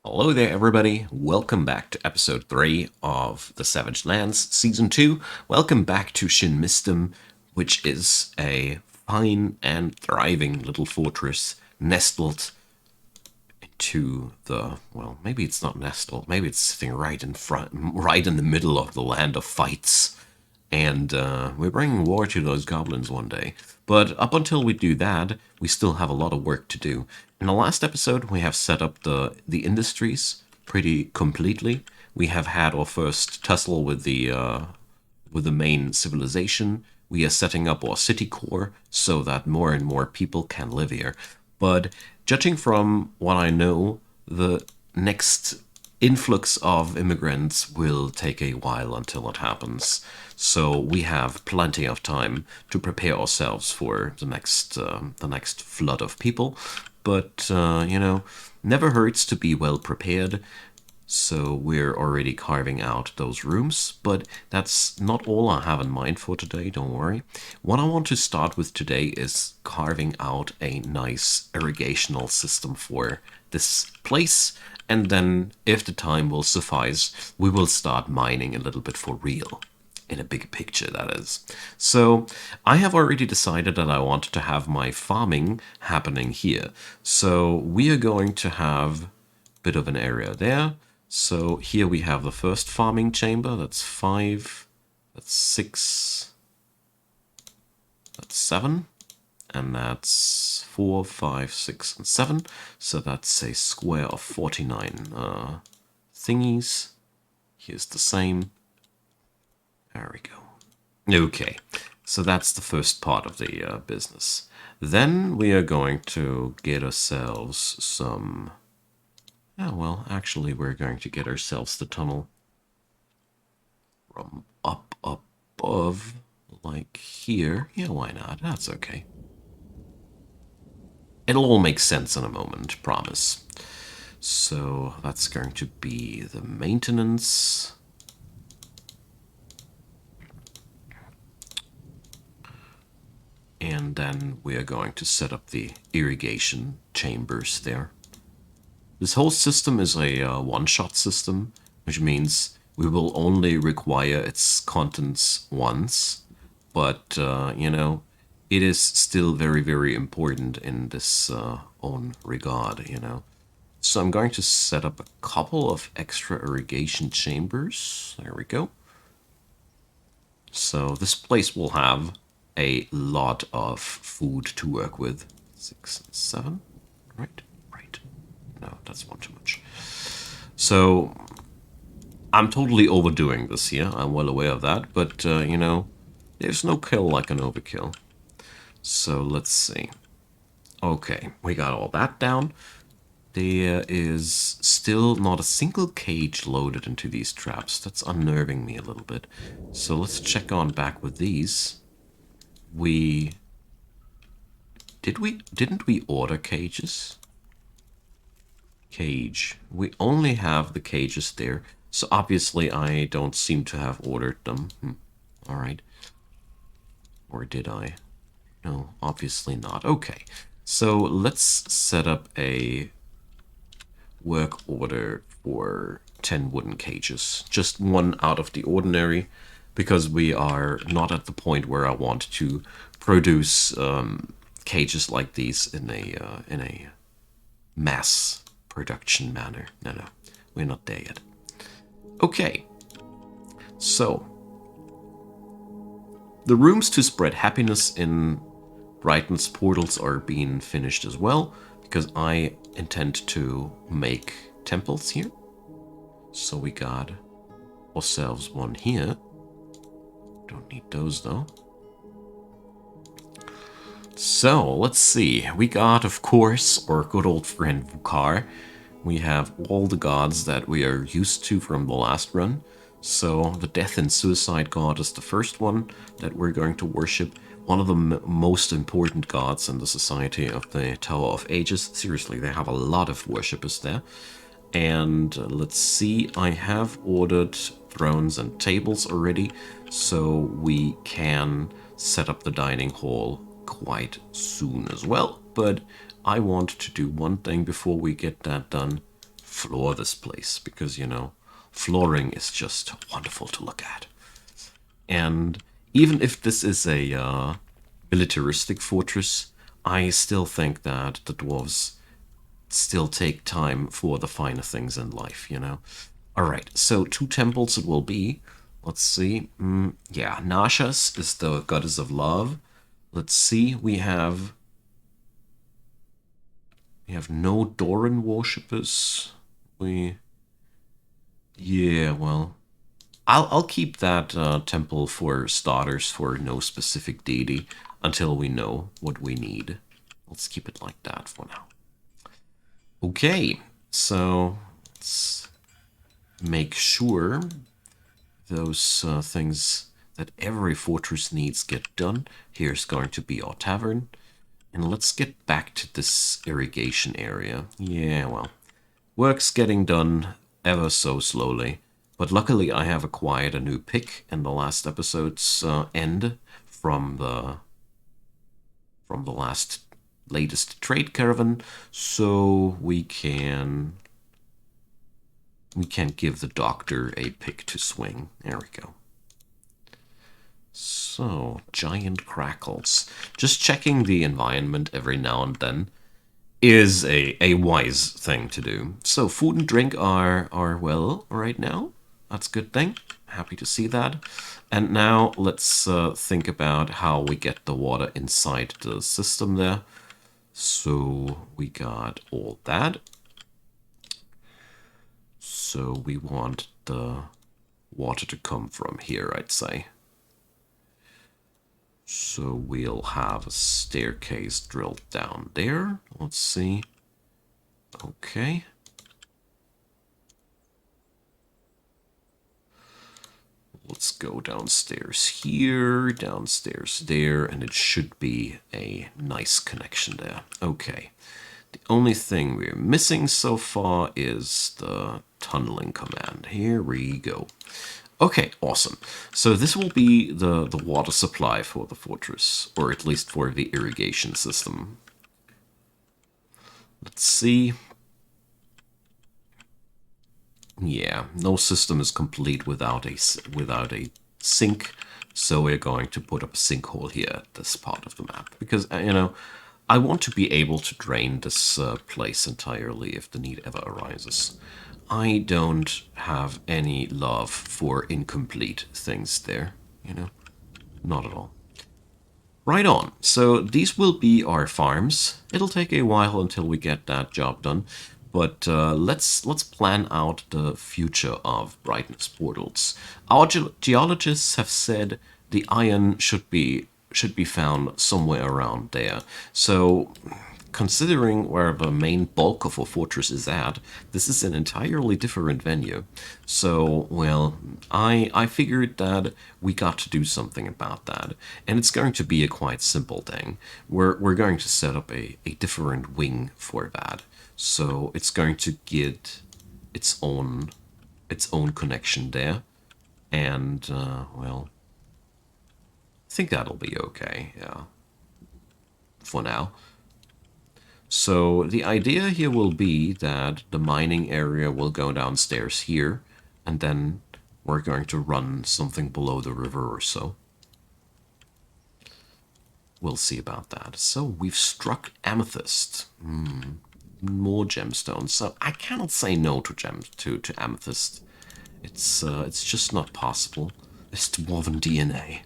Hello there, everybody. Welcome back to episode 3 of The Savage Lands, season 2. Welcome back to Shin Mistim, which is a fine and thriving little fortress nestled into the, well, maybe it's not nestled, maybe it's sitting right in front, right in the middle of the land of fights. And we're bringing war to those goblins one day. But up until we do that, we still have a lot of work to do. In the last episode, we have set up the industries pretty completely. We have had our first tussle with the main civilization. We are setting up our city core so that more and more people can live here. But judging from what I know, the next influx of immigrants will take a while until it happens. So we have plenty of time to prepare ourselves for the next flood of people. But never hurts to be well prepared. So we're already carving out those rooms, but that's not all I have in mind for today, don't worry. What I want to start with today is carving out a nice irrigational system for this place, and then if the time will suffice, we will start mining a little bit for real. In a bigger picture, that is. So I have already decided that I want to have my farming happening here. So we are going to have a bit of an area there. So here we have the first farming chamber. That's 5, that's 6, that's 7, and that's 4, 5, 6, and 7. So that's a square of 49 thingies. Here's the same. There we go. Okay, so that's the first part of the business. Then we are going to get ourselves some... Oh, well, actually, we're going to get ourselves the tunnel from up above, like here. Yeah, why not? That's okay. It'll all make sense in a moment, promise. So that's going to be the maintenance. And then we are going to set up the irrigation chambers there. This whole system is a one-shot system, which means we will only require its contents once. But, it is still very, very important in this own regard, So I'm going to set up a couple of extra irrigation chambers. There we go. So this place will have a lot of food to work with. 6 and 7, right? Right. No, that's one too much. So I'm totally overdoing this here. I'm well aware of that, but there's no kill like an overkill. So let's see. Okay, we got all that down. There is still not a single cage loaded into these traps. That's unnerving me a little bit. So let's check on back with these. Didn't we order cages? Cage. We only have the cages there. So obviously I don't seem to have ordered them. Alright. Or did I? No, obviously not. Okay. So let's set up a work order for 10 wooden cages. Just one out of the ordinary, because we are not at the point where I want to produce cages like these in a mass production manner. No, we're not there yet. Okay, so the rooms to spread happiness in Brighton's portals are being finished as well, because I intend to make temples here. So we got ourselves one here. Don't need those though. So let's see. We got, of course, our good old friend Vukar. We have all the gods that we are used to from the last run. So the death and suicide god is the first one that we're going to worship. One of the most important gods in the Society of the Tower of Ages. Seriously, they have a lot of worshippers there. And let's see, I have ordered thrones and tables already, so we can set up the dining hall quite soon as well. But I want to do one thing before we get that done. floor this place because, you know, flooring is just wonderful to look at. And even if this is a militaristic fortress, I still think that the dwarves still take time for the finer things in life, you know? Alright, so 2 temples it will be. Let's see. Yeah, Nashas is the goddess of love. Let's see, we have no Doran worshippers. Yeah, well, I'll keep that temple for starters for no specific deity until we know what we need. Let's keep it like that for now. Okay, so let's make sure those things that every fortress needs get done. Here's going to be our tavern. And let's get back to this irrigation area. Yeah, well, work's getting done ever so slowly. But luckily I have acquired a new pick in the last episode's end from the latest trade caravan, so we can give the doctor a pick to swing. There we go. So, giant crackles. Just checking the environment every now and then is a wise thing to do. So food and drink are well right now. That's a good thing. Happy to see that. And now let's think about how we get the water inside the system there. So we got all that. So we want the water to come from here, I'd say. So we'll have a staircase drilled down there. Let's see. Okay. Let's go downstairs here, downstairs there, and it should be a nice connection there. Okay. The only thing we're missing so far is the tunneling command. Here we go. Okay, awesome. So this will be the water supply for the fortress, or at least for the irrigation system. Let's see. Yeah, no system is complete without a sink, so we're going to put up a sinkhole here at this part of the map. Because, you know, I want to be able to drain this place entirely if the need ever arises. I don't have any love for incomplete things there, you know? Not at all. Right on. So these will be our farms. It'll take a while until we get that job done, but let's plan out the future of brightness portals. Our geologists have said the iron should be found somewhere around there. So, considering where the main bulk of our fortress is at, this is an entirely different venue. So, well, I figured that we got to do something about that. And it's going to be a quite simple thing. We're going to set up a different wing for that. So it's going to get its own connection there. And, well, I think that'll be okay, yeah, for now. So the idea here will be that the mining area will go downstairs here, and then we're going to run something below the river or so. We'll see about that. So we've struck amethyst. More gemstones. So I cannot say no to amethyst. It's just not possible. It's dwarven DNA.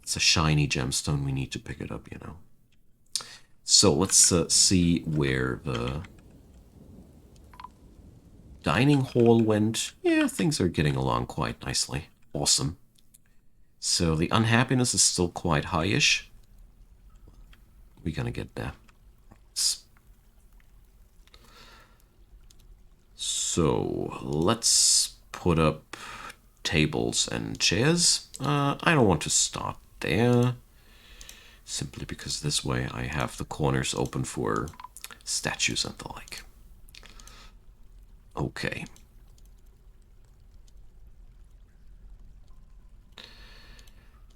It's a shiny gemstone. We need to pick it up, you know. So let's see where the dining hall went. Yeah, things are getting along quite nicely. Awesome. So the unhappiness is still quite high-ish. We're gonna get there. So let's put up tables and chairs. I don't want to start there, simply because this way I have the corners open for statues and the like. Okay.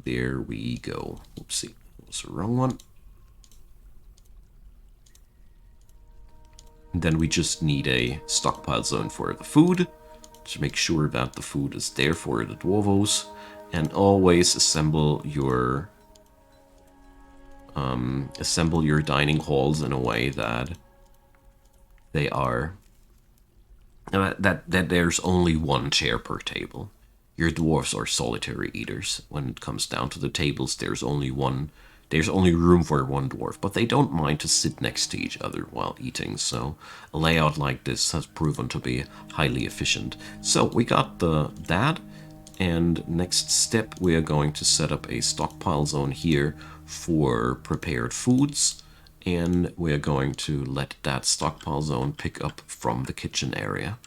There we go. Oopsie, that was the wrong one. Then we just need a stockpile zone for the food to make sure that the food is there for the dwarvos, and always assemble your dining halls in a way that they are that there's only one chair per table. Your dwarves are solitary eaters. When it comes down to the tables, there's only room for one dwarf, but they don't mind to sit next to each other while eating, so a layout like this has proven to be highly efficient. So we got that, and next step we are going to set up a stockpile zone here for prepared foods, and we are going to let that stockpile zone pick up from the kitchen area.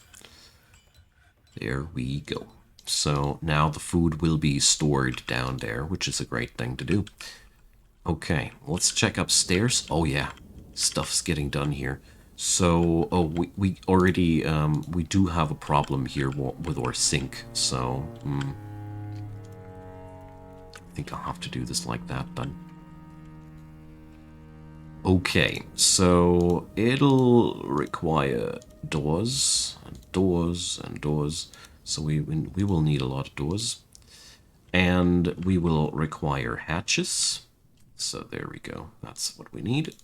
There we go. So now the food will be stored down there, which is a great thing to do. Okay, let's check upstairs. Oh yeah, stuff's getting done here. So, we already, we do have a problem here with our sink, so, I think I'll have to do this like that then. Okay, so it'll require doors, and doors, and doors. So we will need a lot of doors. And we will require hatches. So there we go. That's what we need.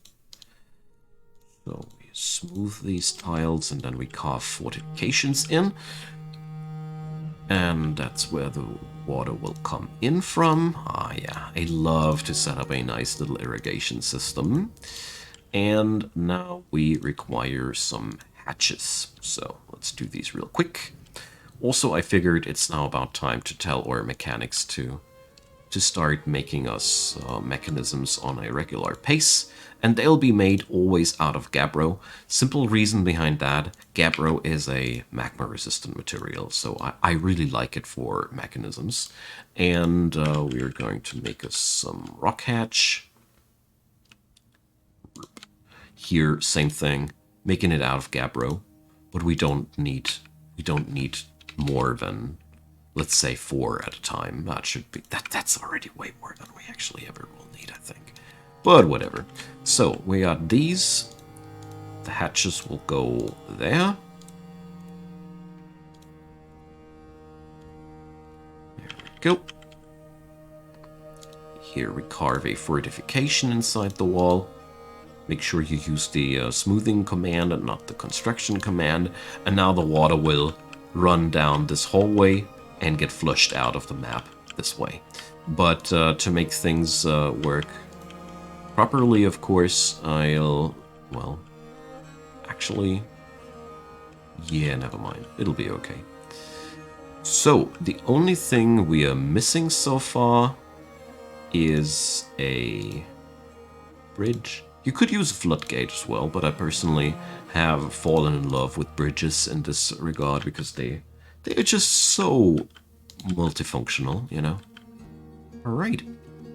So we smooth these tiles and then we carve fortifications in. And that's where the water will come in from. Ah, yeah, I love to set up a nice little irrigation system. And now we require some hatches. So let's do these real quick. Also, I figured it's now about time to tell our mechanics to start making us mechanisms on a regular pace, and they'll be made always out of gabbro. Simple reason behind that, gabbro is a magma-resistant material, so I really like it for mechanisms. And we're going to make us some rock hatch. Here, same thing, making it out of gabbro, but we don't need more than, let's say, 4 at a time. That should be, that's already way more than we actually ever will need, I think. But whatever. So we got these. The hatches will go there. There we go. Here we carve a fortification inside the wall. Make sure you use the smoothing command and not the construction command. And now the water will run down this hallway and get flushed out of the map this way. But to make things work properly, of course, I'll... well, actually... yeah, never mind. It'll be okay. So, the only thing we are missing so far is a bridge. You could use a floodgate as well, but I personally have fallen in love with bridges in this regard because they're just so multifunctional, you know? Alright,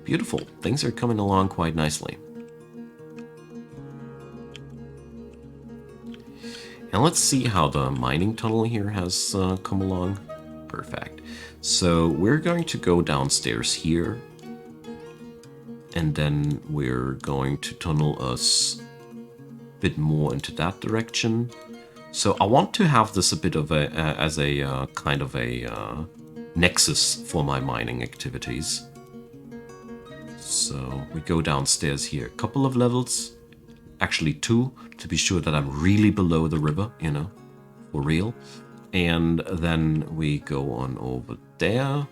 beautiful. Things are coming along quite nicely. And let's see how the mining tunnel here has come along. Perfect. So we're going to go downstairs here. And then we're going to tunnel us a bit more into that direction. So I want to have this a bit of a, as a kind of a nexus for my mining activities. So we go downstairs here a couple of levels, actually 2, to be sure that I'm really below the river, you know, for real. And then we go on over there.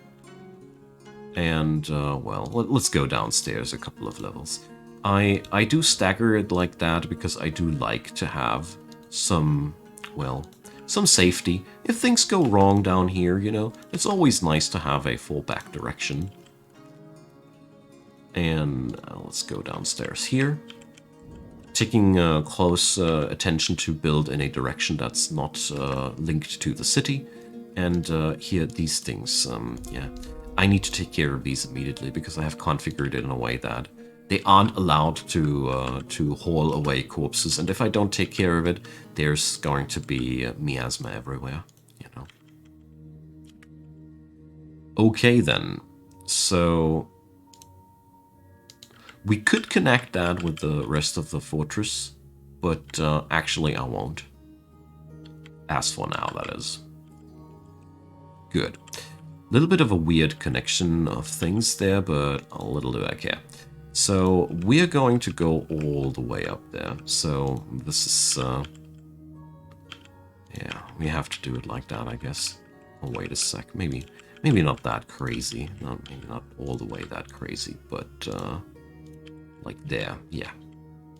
And, well, let's go downstairs a couple of levels. I do stagger it like that because I do like to have some, well, some safety. If things go wrong down here, you know, it's always nice to have a fallback direction. And let's go downstairs here. Taking close attention to build in a direction that's not linked to the city. And here, these things, yeah. I need to take care of these immediately because I have configured it in a way that they aren't allowed to haul away corpses. And if I don't take care of it, there's going to be miasma everywhere, you know. Okay then, so we could connect that with the rest of the fortress but actually I won't. As for now, that is. Good. A little bit of a weird connection of things there, but a little do I care. So we're going to go all the way up there. So this is, yeah, we have to do it like that, I guess. Oh, wait a sec. Maybe not that crazy. Maybe not all the way that crazy, but like there, yeah.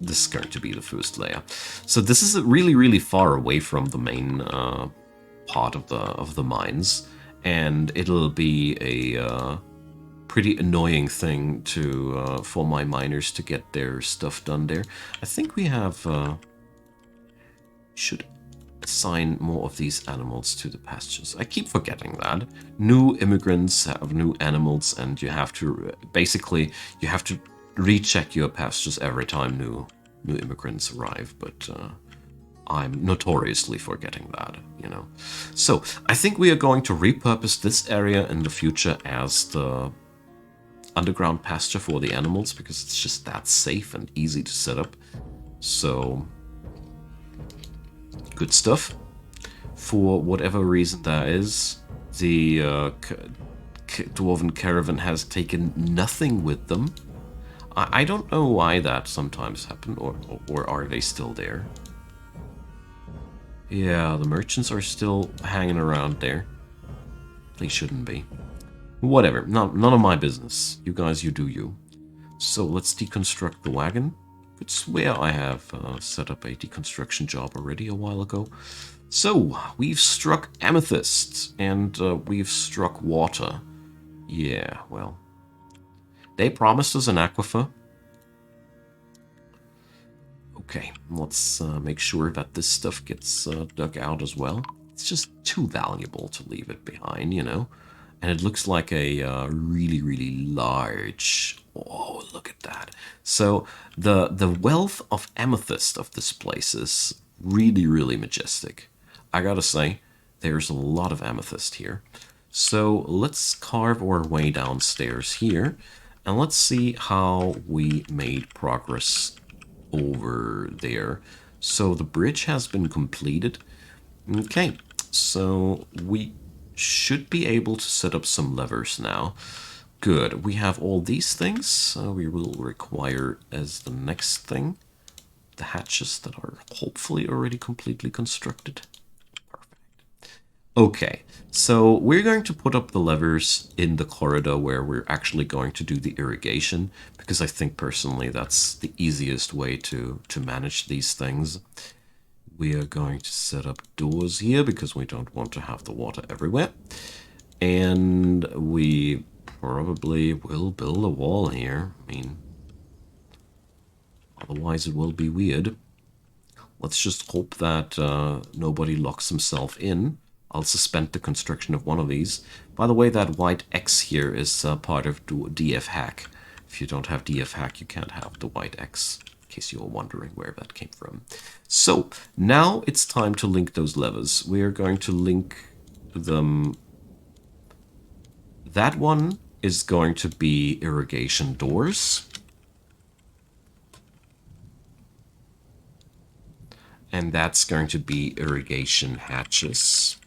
This is going to be the first layer. So this is really, really far away from the main part of the mines, and it'll be a pretty annoying thing to for my miners to get their stuff done there. I think we have should assign more of these animals to the pastures. I keep forgetting that. New immigrants have new animals, and you have to basically you have to recheck your pastures every time new immigrants arrive, but I'm notoriously forgetting that, you know. So I think we are going to repurpose this area in the future as the underground pasture for the animals, because it's just that safe and easy to set up. So good stuff. For whatever reason that is, the dwarven caravan has taken nothing with them. I don't know why that sometimes happens, or are they still there? Yeah, the merchants are still hanging around there. They shouldn't be. Whatever, none of my business. You guys, you do you. So let's deconstruct the wagon. I swear I have set up a deconstruction job already a while ago. So, we've struck amethyst, and we've struck water. Yeah, well, they promised us an aquifer. Okay, let's make sure that this stuff gets dug out as well. It's just too valuable to leave it behind, you know. And it looks like a really, really large... Oh, look at that. So the wealth of amethyst of this place is really, really majestic. I gotta say, there's a lot of amethyst here. So let's carve our way downstairs here, and let's see how we made progress over there. So the bridge has been completed. Okay, so we should be able to set up some levers now. Good, we have all these things. We will require as the next thing the hatches that are hopefully already completely constructed. Okay, so we're going to put up the levers in the corridor where we're actually going to do the irrigation, because I think personally that's the easiest way to manage these things. We are going to set up doors here because we don't want to have the water everywhere. And we probably will build a wall here. I mean, otherwise it will be weird. Let's just hope that nobody locks himself in. I'll suspend the construction of one of these. By the way, that white X here is part of DF hack. If you don't have DF hack, you can't have the white X, in case you're wondering where that came from. So, now it's time to link those levers. We are going to link them. That one is going to be irrigation doors. And that's going to be irrigation hatches.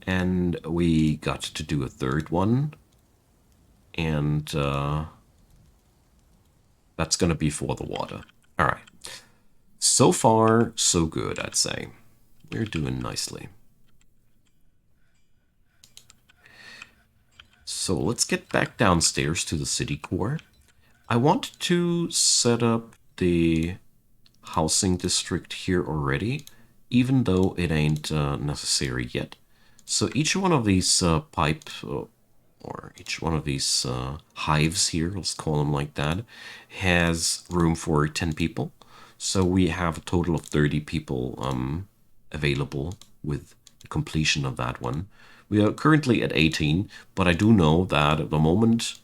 And we got to do a third one. And that's going to be for the water. All right. So far, so good, I'd say. We're doing nicely. So let's get back downstairs to the city core. I want to set up the housing district here already, even though it ain't necessary yet. So each one of these or each one of these hives here, let's call them like that, has room for 10 people. So we have a total of 30 people available with the completion of that one. We are currently at 18, but I do know that at the moment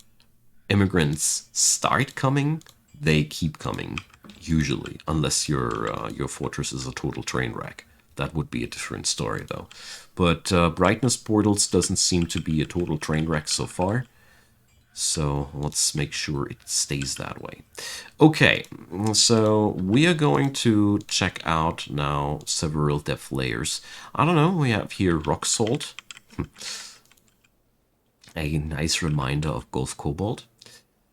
immigrants start coming, they keep coming, usually, unless your fortress is a total train wreck. That would be a different story, though. But brightness portals doesn't seem to be a total train wreck so far. So let's make sure it stays that way. Okay, so we are going to check out now several depth layers. I don't know, we have here rock salt. A nice reminder of Gulf Cobalt.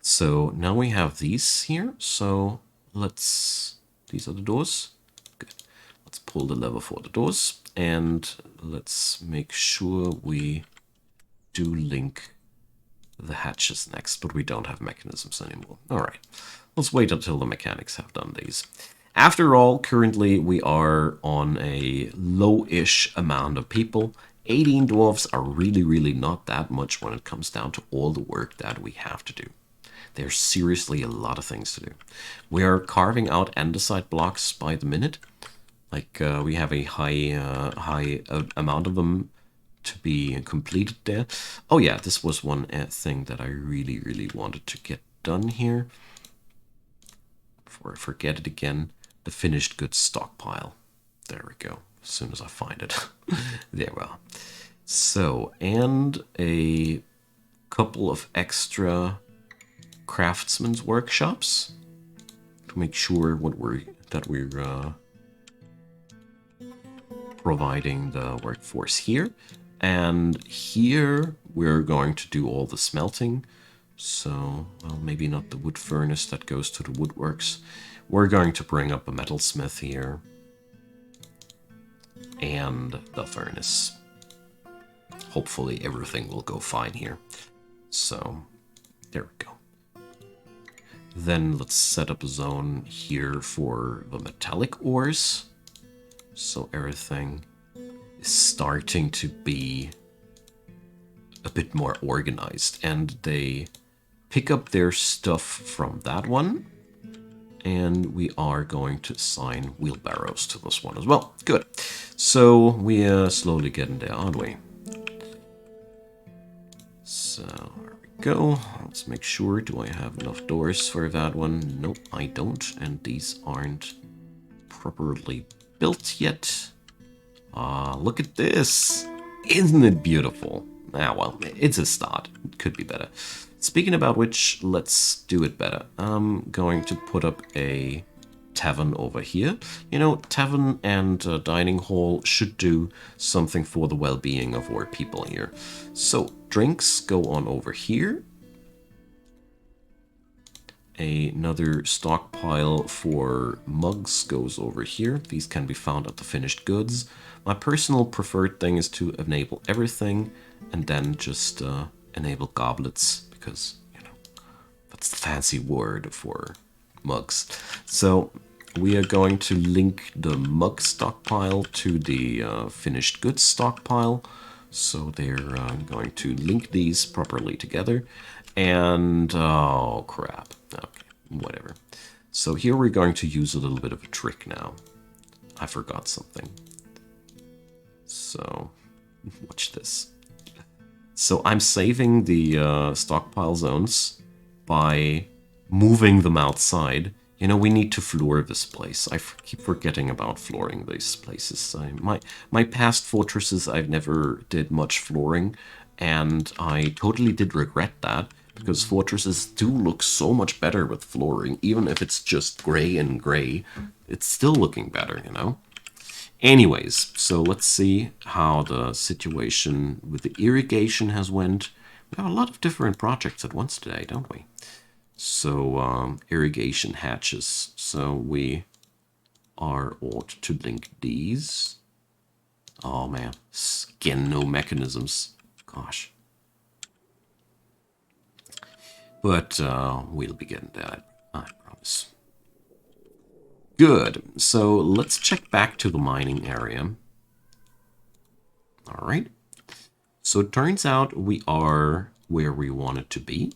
So now we have these here. So these are the doors. Good. Let's pull the lever for the doors. And let's make sure we do link the hatches next, but we don't have mechanisms anymore. All right, let's wait until the mechanics have done these. After all, currently we are on a low-ish amount of people. 18 dwarves are really not that much when it comes down to all the work that we have to do. There's seriously a lot of things to do. We are carving out andesite blocks by the minute. Like we have a high amount of them to be completed there. Oh yeah, this was one thing that I really wanted to get done here. Before I forget it again, the finished goods stockpile. There we go, as soon as I find it. There we are. So, and a couple of extra craftsman's workshops to make sure that we're providing the workforce here. And here we're going to do all the smelting. So, well, maybe not the wood furnace that goes to the woodworks. We're going to bring up a metalsmith here. And the furnace. Hopefully everything will go fine here. So, there we go. Then let's set up a zone here for the metallic ores. So everything is starting to be a bit more organized, and they pick up their stuff from that one, and we are going to assign wheelbarrows to this one as well. Good. So we are slowly getting there, aren't we? So there we go. Let's make sure, do I have enough doors for that one? Nope, I don't, and these aren't properly built yet. Look at this. Isn't it beautiful? Ah, well, it's a start. It could be better. Speaking about which, let's do it better. I'm going to put up a tavern over here. You know, tavern and dining hall should do something for the well-being of our people here. So, drinks go on over here. Another stockpile for mugs goes over here. These can be found at the finished goods. My personal preferred thing is to enable everything and then just enable goblets, because, you know, that's the fancy word for mugs. So we are going to link the mug stockpile to the finished goods stockpile. So they're going to link these properly together. And, oh crap, okay, whatever. So here we're going to use a little bit of a trick now. I forgot something. So, watch this. So I'm saving the stockpile zones by moving them outside. You know, we need to floor this place. I keep forgetting about flooring these places. My past fortresses, I've never did much flooring, and I totally did regret that, because fortresses do look so much better with flooring. Even if it's just gray and gray, it's still looking better, you know? Anyways, so let's see how the situation with the irrigation has went. We have a lot of different projects at once today, don't we? So, irrigation hatches. So we are ought to link these. Oh man, again, no mechanisms. Gosh. But we'll be getting that, I promise. Good. So let's check back to the mining area. All right. So it turns out we are where we wanted to be.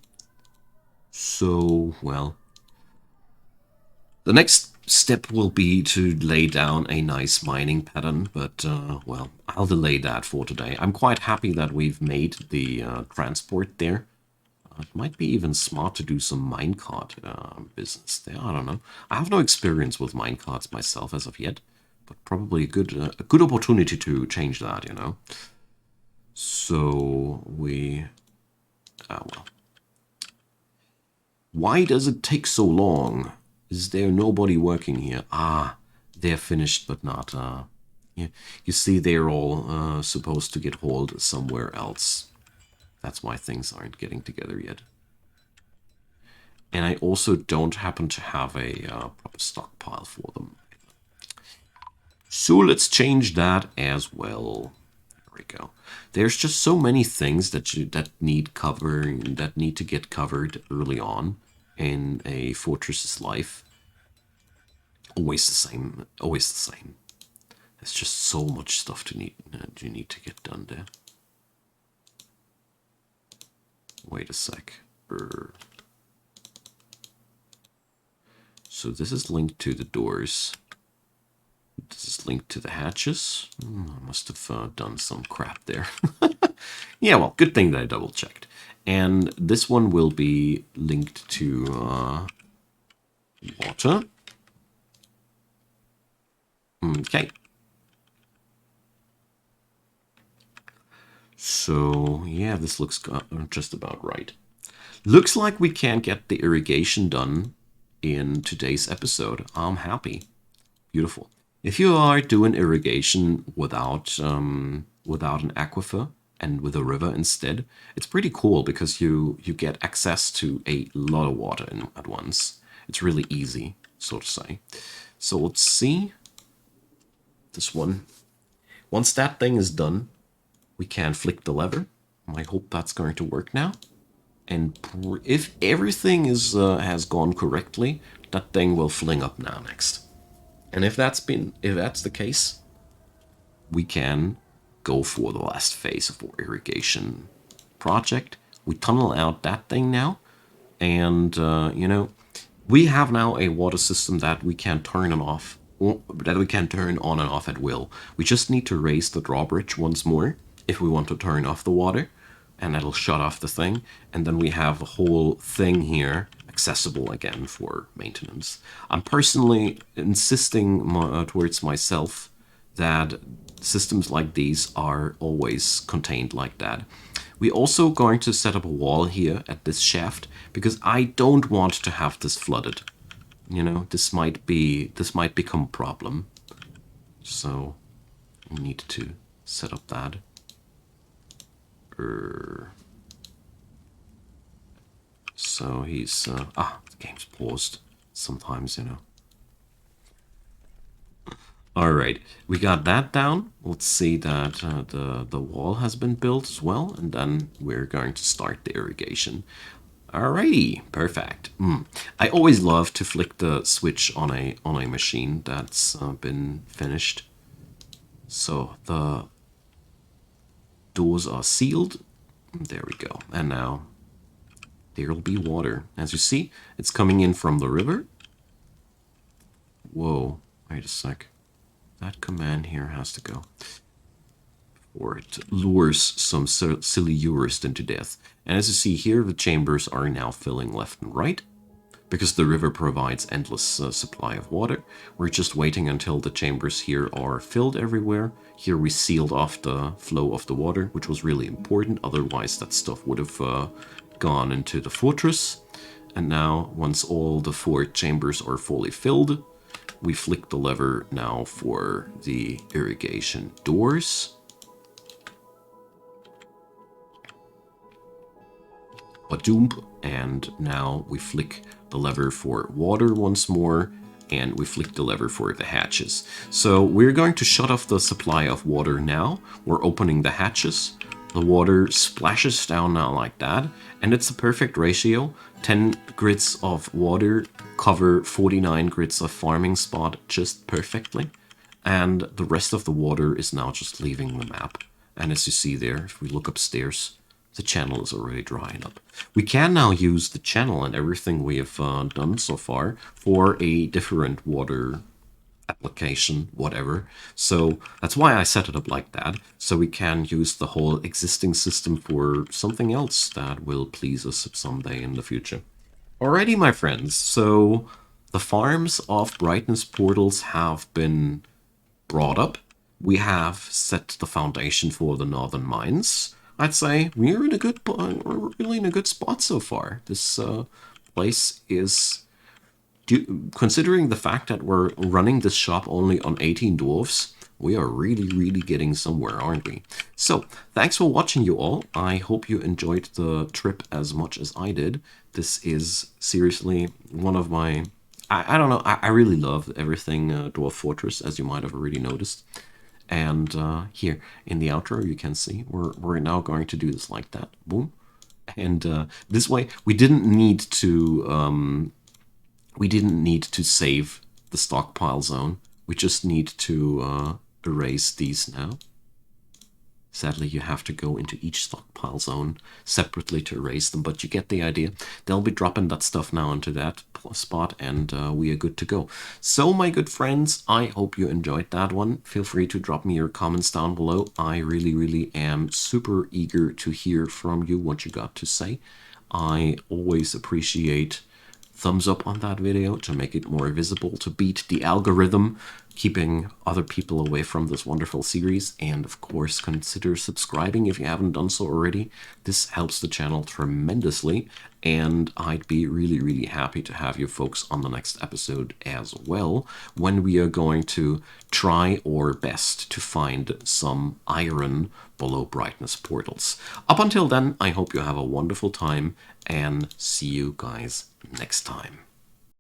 So, well, the next step will be to lay down a nice mining pattern, but, well, I'll delay that for today. I'm quite happy that we've made the transport there. It might be even smart to do some minecart business there. I don't know. I have no experience with minecarts myself as of yet, but probably a good opportunity to change that, you know. So we, well, Why does it take so long? Is there nobody working here? Ah, they're finished, but not. You see, they're all supposed to get hauled somewhere else. That's why things aren't getting together yet. And I also don't happen to have a proper stockpile for them. So let's change that as well. There we go. There's just so many things that need covering, that need to get covered early on in a fortress's life. Always the same. Always the same. There's just so much stuff you need to get done there. Wait a sec. So this is linked to the doors. This is linked to the hatches. I must have done some crap there. Yeah, well, good thing that I double checked. And this one will be linked to water. Okay. So, yeah, this looks just about right. Looks like we can get the irrigation done in today's episode. I'm happy. Beautiful. If you are doing irrigation without an aquifer and with a river instead, it's pretty cool because you get access to a lot of water at once. It's really easy, so to say. So let's see this one. Once that thing is done, we can flick the lever. I hope that's going to work now. And if everything has gone correctly, that thing will fling up now next. And if that's the case, we can go for the last phase of our irrigation project. We tunnel out that thing now, and we have now a water system that we can turn on and off at will. We just need to raise the drawbridge once more if we want to turn off the water, and that'll shut off the thing. And then we have the whole thing here accessible again for maintenance. I'm personally insisting towards myself that systems like these are always contained like that. We're also going to set up a wall here at this shaft because I don't want to have this flooded. This might become a problem. So we need to set up that. So he's the game's paused sometimes. All right, we got that down. Let's see that the wall has been built as well, and then we're going to start the irrigation. Alrighty, perfect. I always love to flick the switch on a machine that's been finished. So the doors are sealed. There we go. And now there'll be water. As you see, it's coming in from the river. Whoa, wait a sec. That command here has to go. Or it lures some silly jurist into death. And as you see here, the chambers are now filling left and right. Because the river provides endless supply of water, we're just waiting until the chambers here are filled everywhere. Here we sealed off the flow of the water, which was really important. Otherwise, that stuff would have gone into the fortress. And now, once all the 4 chambers are fully filled, we flick the lever now for the irrigation doors. Badoom, and now we flick the lever for water once more, and we flick the lever for the hatches. So we're going to shut off the supply of water now. We're opening the hatches. The water splashes down now like that, and it's a perfect ratio. 10 grids of water cover 49 grids of farming spot just perfectly, and the rest of the water is now just leaving the map. And as you see there, if we look upstairs, the channel is already drying up. We can now use the channel and everything we have done so far for a different water application, whatever. So that's why I set it up like that, so we can use the whole existing system for something else that will please us someday in the future. Alrighty, my friends, so the farms of Brightness portals have been brought up. We have set the foundation for the northern mines. I'd say we're really in a good spot so far. This place is, considering the fact that we're running this shop only on 18 dwarfs, we are really, really getting somewhere, aren't we? So, thanks for watching, you all. I hope you enjoyed the trip as much as I did. This is seriously one of my... I don't know, I really love everything Dwarf Fortress, as you might have already noticed. And here, in the outro, you can see we're now going to do this like that. Boom. And this way, we didn't need to save the stockpile zone. We just need to erase these now. Sadly, you have to go into each stockpile zone separately to erase them, but you get the idea. They'll be dropping that stuff now into that spot, and we are good to go. So, my good friends, I hope you enjoyed that one. Feel free to drop me your comments down below. I really, really am super eager to hear from you what you got to say. I always appreciate thumbs up on that video to make it more visible, to beat the algorithm, keeping other people away from this wonderful series. And of course, consider subscribing if you haven't done so already. This helps the channel tremendously, and I'd be really, really happy to have you folks on the next episode as well, when we are going to try our best to find some iron below brightness portals. Up until then, I hope you have a wonderful time, and see you guys next time.